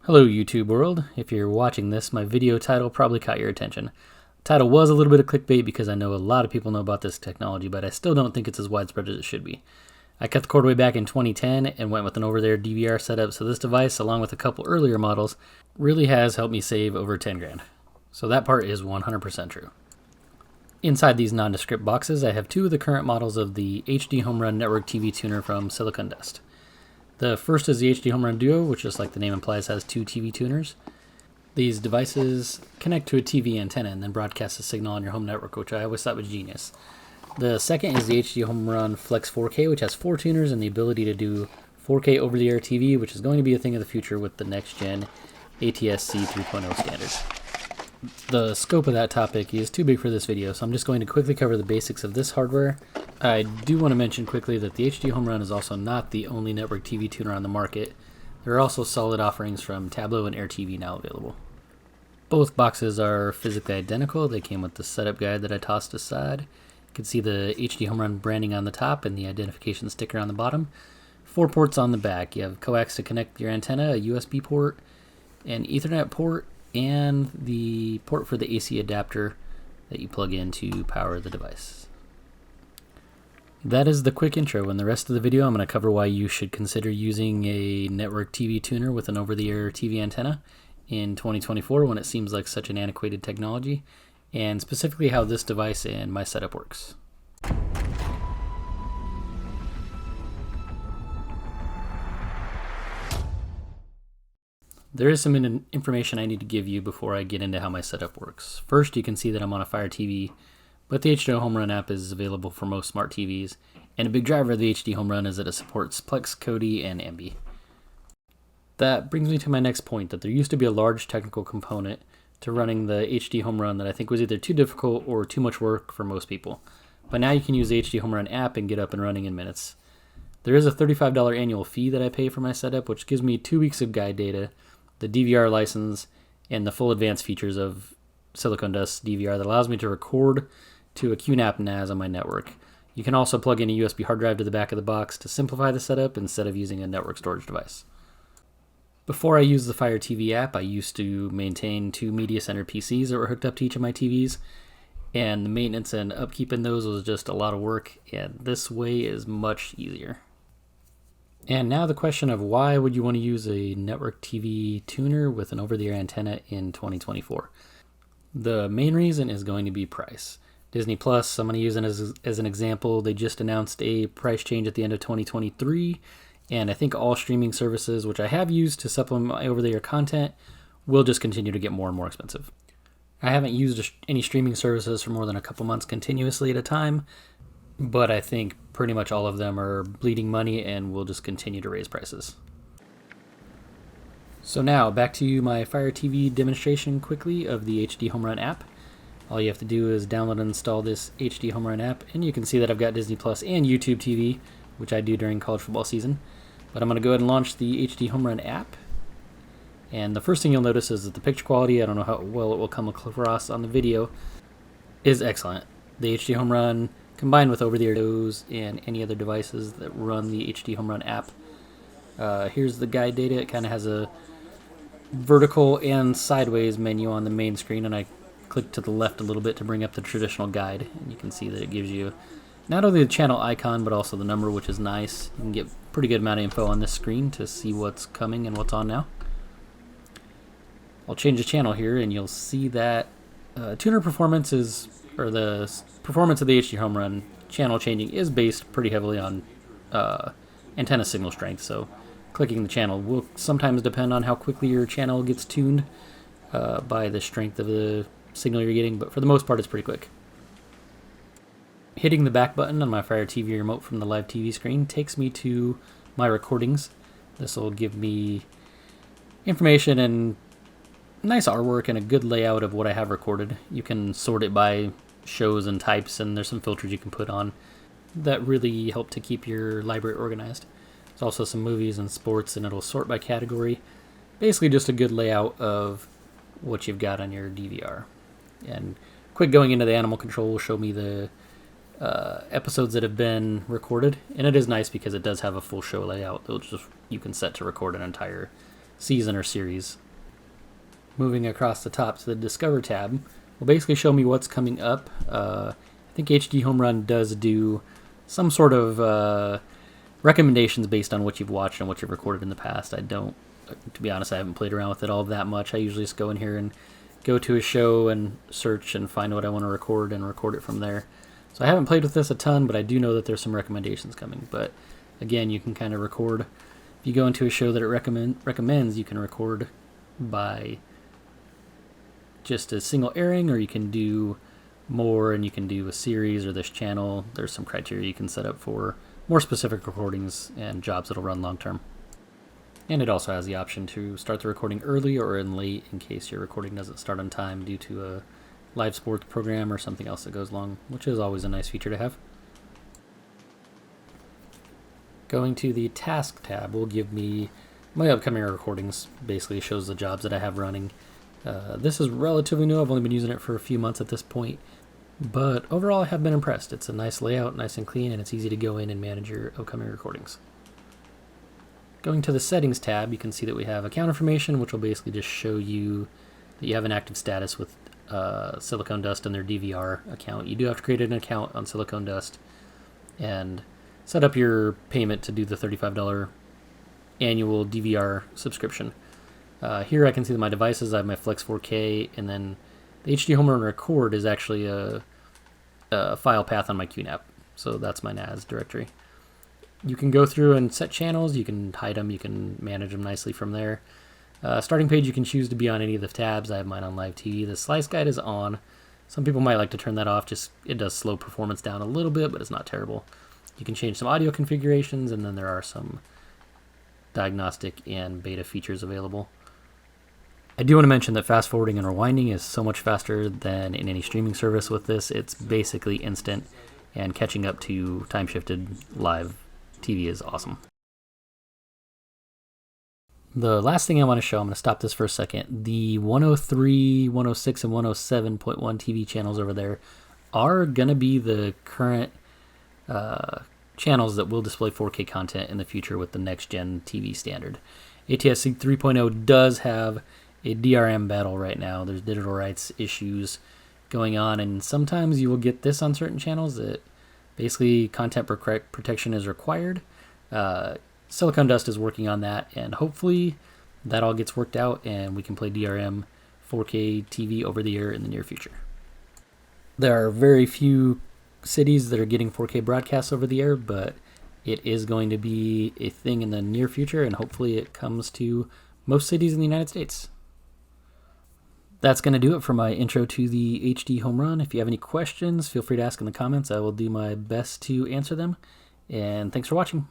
Hello YouTube world. If you're watching this, my video title probably caught your attention. The title was a little bit of clickbait because I know a lot of people know about this technology, but I still don't think it's as widespread as it should be. I cut the cord way back in 2010 and went with an over-the-air DVR setup, so this device, along with a couple earlier models, really has helped me save over 10 grand. So that part is 100% true. Inside these nondescript boxes, I have two of the current models of the HDHomeRun Network TV tuner from Silicon Dust. The first is the HDHomeRun Duo, which, just like the name implies, has two TV tuners. These devices connect to a TV antenna and then broadcast a signal on your home network, which I always thought was genius. The second is the HDHomeRun Flex 4K, which has four tuners and the ability to do 4K over-the-air TV, which is going to be a thing of the future with the next-gen ATSC 3.0 standards. The scope of that topic is too big for this video, so I'm just going to quickly cover the basics of this hardware. I do want to mention quickly that the HDHomeRun is also not the only network TV tuner on the market. There are also solid offerings from Tableau and AirTV now available. Both boxes are physically identical. They came with the setup guide that I tossed aside. You can see the HDHomeRun branding on the top and the identification sticker on the bottom. 4 ports on the back. You have coax to connect your antenna, a USB port, an Ethernet port, and the port for the AC adapter that you plug in to power the device. That is the quick intro. In the rest of the video, I'm going to cover why you should consider using a network TV tuner with an over-the-air TV antenna in 2024 when it seems like such an antiquated technology, and specifically how this device and my setup works. There is some information I need to give you before I get into how my setup works. First, you can see that I'm on a Fire TV, but the HDHomeRun app is available for most smart TVs, and a big driver of the HDHomeRun is that it supports Plex, Kodi, and Ambi. That brings me to my next point, that there used to be a large technical component to running the HDHomeRun that I think was either too difficult or too much work for most people. But now you can use the HDHomeRun app and get up and running in minutes. There is a $35 annual fee that I pay for my setup, which gives me 2 weeks of guide data, the DVR license, and the full advanced features of Silicon Dust DVR that allows me to record to a QNAP NAS on my network. You can also plug in a USB hard drive to the back of the box to simplify the setup instead of using a network storage device. Before I used the Fire TV app, I used to maintain 2 media center PCs that were hooked up to each of my TVs, and the maintenance and upkeep in those was just a lot of work, and this way is much easier. And now the question of why would you want to use a network TV tuner with an over-the-air antenna in 2024? The main reason is going to be price. Disney Plus, I'm going to use it as an example. They just announced a price change at the end of 2023, and I think all streaming services, which I have used to supplement my over-the-air content, will just continue to get more and more expensive. I haven't used any streaming services for more than a couple months continuously at a time, but I think pretty much all of them are bleeding money and will just continue to raise prices. So now, back to my Fire TV demonstration quickly of the HDHomeRun app. All you have to do is download and install this HDHomeRun app, and you can see that I've got Disney Plus and YouTube TV, which I do during college football season. But I'm going to go ahead and launch the HDHomeRun app. And the first thing you'll notice is that the picture quality, I don't know how well it will come across on the video, is excellent. The HDHomeRun combined with over-the-air shows and any other devices that run the HDHomeRun app. Here's the guide data. It kind of has a vertical and sideways menu on the main screen, and I click to the left a little bit to bring up the traditional guide, and you can see that it gives you not only the channel icon but also the number, which is nice. You can get a pretty good amount of info on this screen to see what's coming and what's on now. I'll change the channel here, and you'll see that tuner performance is, or the performance of the HDHomeRun channel changing is based pretty heavily on antenna signal strength, so clicking the channel will sometimes depend on how quickly your channel gets tuned by the strength of the signal you're getting, but for the most part it's pretty quick. Hitting the back button on my Fire TV remote from the live TV screen takes me to my recordings. This will give me information and nice artwork and a good layout of what I have recorded. You can sort it by shows and types, and there's some filters you can put on that really help to keep your library organized. There's also some movies and sports, and it'll sort by category. Basically just a good layout of what you've got on your DVR. And quick going into the animal control will show me the episodes that have been recorded, and it is nice because it does have a full show layout. You can set to record an entire season or series. Moving across the top to the Discover tab will basically show me what's coming up. I think HDHomeRun does do some sort of recommendations based on what you've watched and what you've recorded in the past. To be honest, I haven't played around with it all that much. I usually just go in here and go to a show and search and find what I want to record and record it from there. So I haven't played with this a ton, but I do know that there's some recommendations coming. But again, you can kind of record. If you go into a show that it recommends, you can record by just a single airing, or you can do more and you can do a series or this channel. There's some criteria you can set up for more specific recordings and jobs that'll run long term. And it also has the option to start the recording early or in late in case your recording doesn't start on time due to a live sports program or something else that goes long, which is always a nice feature to have. Going to the Task tab will give me my upcoming recordings. Basically shows the jobs that I have running. This is relatively new. I've only been using it for a few months at this point, but overall I have been impressed. It's a nice layout, nice and clean, and it's easy to go in and manage your upcoming recordings. Going to the Settings tab, you can see that we have account information, which will basically just show you that you have an active status with Silicon Dust and their DVR account. You do have to create an account on Silicon Dust and set up your payment to do the $35 annual DVR subscription. Here I can see that my devices, I have my Flex 4K, and then the HDHomeRun Record is actually a file path on my QNAP, so that's my NAS directory. You can go through and set channels, you can hide them, you can manage them nicely from there. Starting page, you can choose to be on any of the tabs. I have mine on live TV. The slice guide is on. Some people might like to turn that off, just it does slow performance down a little bit, but it's not terrible. You can change some audio configurations, and then there are some diagnostic and beta features available. I do want to mention that fast forwarding and rewinding is so much faster than in any streaming service with this. It's basically instant, and catching up to time-shifted live TV is awesome. The last thing I want to show, I'm going to stop this for a second. The 103, 106, and 107.1 TV channels over there are going to be the current channels that will display 4K content in the future with the next-gen TV standard. ATSC 3.0 does have a DRM battle right now. There's digital rights issues going on, and sometimes you will get this on certain channels that basically content protection is required. Silicon Dust is working on that, and hopefully that all gets worked out and we can play DRM 4K TV over the air in the near future. There are very few cities that are getting 4K broadcasts over the air, but it is going to be a thing in the near future, and hopefully it comes to most cities in the United States. That's going to do it for my intro to the HDHomeRun. If you have any questions, feel free to ask in the comments. I will do my best to answer them. And thanks for watching.